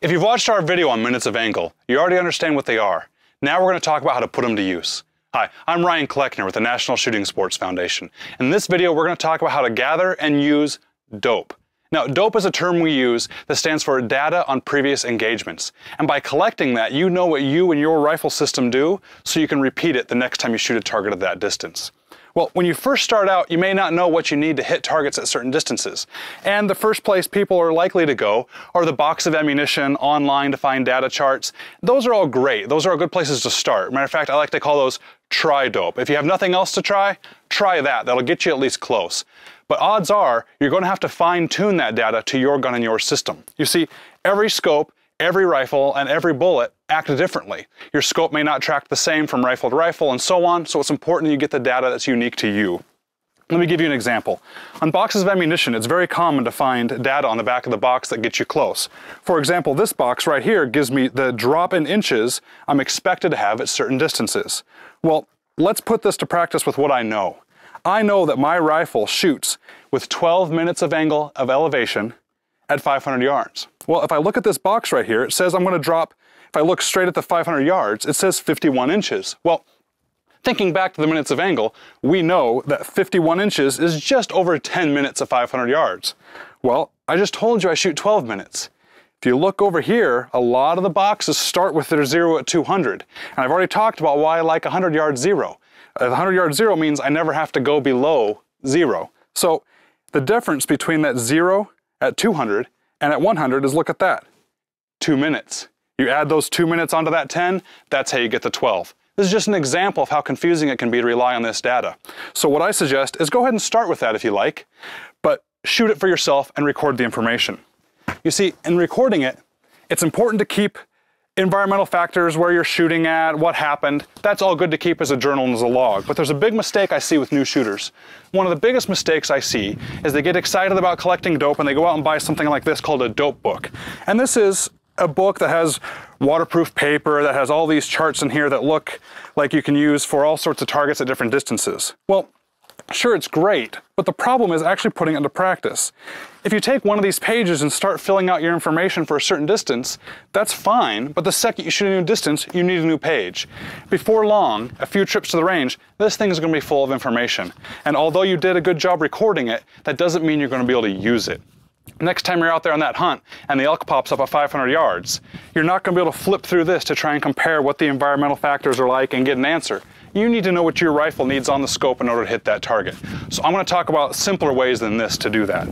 If you've watched our video on minutes of angle, you already understand what they are. Now we're going to talk about how to put them to use. Hi, I'm Ryan Cleckner with the National Shooting Sports Foundation. In this video, we're going to talk about how to gather and use D.O.P.E. Now, D.O.P.E is a term we use that stands for data on previous engagements. And by collecting that, you know what you and your rifle system do, so you can repeat it the next time you shoot a target at that distance. Well, when you first start out, you may not know what you need to hit targets at certain distances. And the first place people are likely to go are the box of ammunition, online to find data charts. Those are all great. Those are all good places to start. Matter of fact, I like to call those try D.O.P.E. If you have nothing else to try that. That'll get you at least close. But odds are, you're going to have to fine-tune that data to your gun and your system. You see, every scope, every rifle, and every bullet act differently. Your scope may not track the same from rifle to rifle and so on, so it's important you get the data that's unique to you. Let me give you an example. On boxes of ammunition, it's very common to find data on the back of the box that gets you close. For example, this box right here gives me the drop in inches I'm expected to have at certain distances. Well, let's put this to practice with what I know. I know that my rifle shoots with 12 minutes of angle of elevation at 500 yards. Well, if I look at this box right here, it says I'm going to drop, if I look straight at the 500 yards, it says 51 inches. Well, thinking back to the minutes of angle, we know that 51 inches is just over 10 minutes of 500 yards. Well, I just told you I shoot 12 minutes. If you look over here, a lot of the boxes start with their 0 at 200. And I've already talked about why I like 100 yard 0. The 100 yard 0 means I never have to go below 0. So the difference between that 0 at 200 and at 100 is, look at that, 2 minutes. You add those 2 minutes onto that 10, that's how you get the 12. This is just an example of how confusing it can be to rely on this data. So what I suggest is go ahead and start with that if you like, but shoot it for yourself and record the information. You see, in recording it, it's important to keep environmental factors, where you're shooting at, what happened. That's all good to keep as a journal and as a log. But there's a big mistake I see with new shooters. One of the biggest mistakes I see is they get excited about collecting D.O.P.E and they go out and buy something like this called a D.O.P.E book. And this is a book that has waterproof paper, that has all these charts in here that look like you can use for all sorts of targets at different distances. Well, sure, it's great, but the problem is actually putting it into practice. If you take one of these pages and start filling out your information for a certain distance, that's fine, but the second you shoot a new distance, you need a new page. Before long, a few trips to the range, this thing is going to be full of information. And although you did a good job recording it, that doesn't mean you're going to be able to use it. Next time you're out there on that hunt and the elk pops up at 500 yards, you're not going to be able to flip through this to try and compare what the environmental factors are like and get an answer. You need to know what your rifle needs on the scope in order to hit that target. So I'm going to talk about simpler ways than this to do that.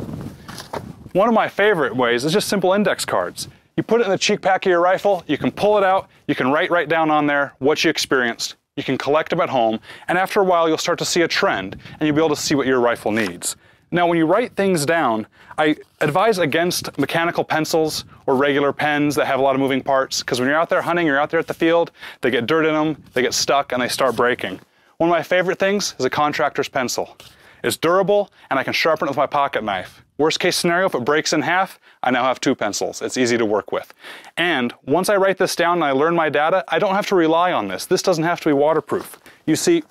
One of my favorite ways is just simple index cards. You put it in the cheek pack of your rifle, you can pull it out, you can write right down on there what you experienced. You can collect them at home, and after a while you'll start to see a trend and you'll be able to see what your rifle needs. Now, when you write things down, I advise against mechanical pencils or regular pens that have a lot of moving parts, because when you're out there hunting, you're out there at the field, they get dirt in them, they get stuck, and they start breaking. One of my favorite things is a contractor's pencil. It's durable, and I can sharpen it with my pocket knife. Worst case scenario, if it breaks in half, I now have 2 pencils. It's easy to work with. And once I write this down and I learn my data, I don't have to rely on this. This doesn't have to be waterproof. You see,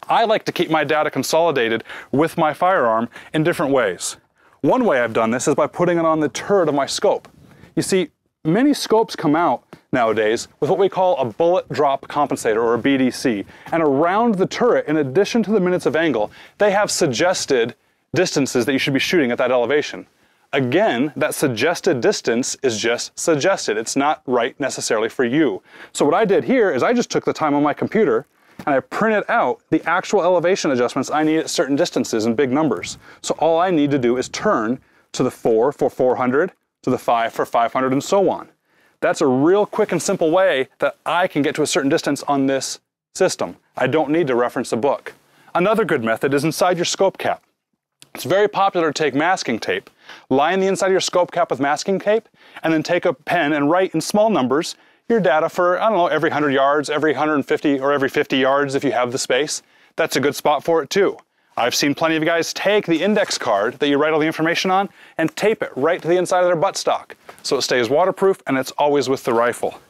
I like to keep my data consolidated with my firearm in different ways. One way I've done this is by putting it on the turret of my scope. You see, many scopes come out nowadays with what we call a bullet drop compensator, or a BDC. And around the turret, in addition to the minutes of angle, they have suggested distances that you should be shooting at that elevation. Again, that suggested distance is just suggested. It's not right necessarily for you. So what I did here is I just took the time on my computer and I printed out the actual elevation adjustments I need at certain distances in big numbers. So all I need to do is turn to the 4 for 400, to the 5 for 500, and so on. That's a real quick and simple way that I can get to a certain distance on this system. I don't need to reference a book. Another good method is inside your scope cap. It's very popular to take masking tape, line the inside of your scope cap with masking tape, and then take a pen and write in small numbers your data for, I don't know, every 100 yards, every 150, or every 50 yards if you have the space. That's a good spot for it too. I've seen plenty of guys take the index card that you write all the information on and tape it right to the inside of their buttstock, so it stays waterproof and it's always with the rifle.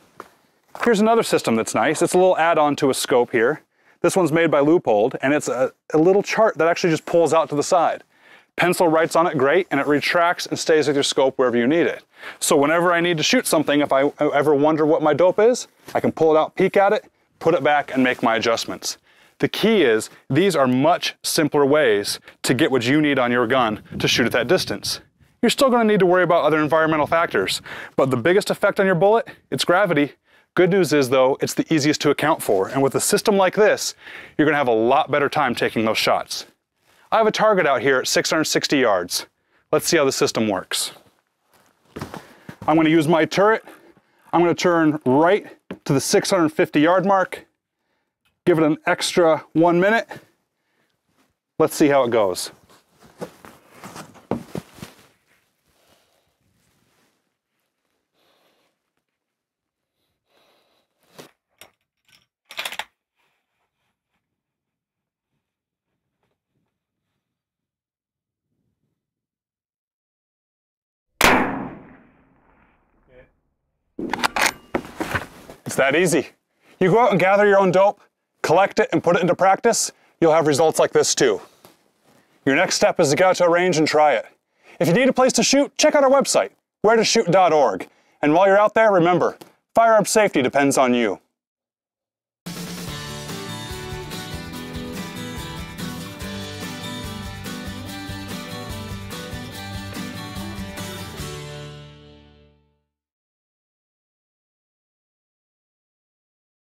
Here's another system that's nice. It's a little add-on to a scope here. This one's made by Leupold, and it's a little chart that actually just pulls out to the side. Pencil writes on it great, and it retracts and stays with your scope wherever you need it. So whenever I need to shoot something, if I ever wonder what my dope is, I can pull it out, peek at it, put it back, and make my adjustments. The key is, these are much simpler ways to get what you need on your gun to shoot at that distance. You're still going to need to worry about other environmental factors, but the biggest effect on your bullet, it's gravity. Good news is though, it's the easiest to account for, and with a system like this, you're going to have a lot better time taking those shots. I have a target out here at 660 yards. Let's see how the system works. I'm going to use my turret. I'm going to turn right to the 650 yard mark. Give it an extra 1 minute. Let's see how it goes. It's that easy. You go out and gather your own dope, collect it and put it into practice, you'll have results like this too. Your next step is to get out to a range and try it. If you need a place to shoot, check out our website, wheretoshoot.org. And while you're out there, remember, firearm safety depends on you.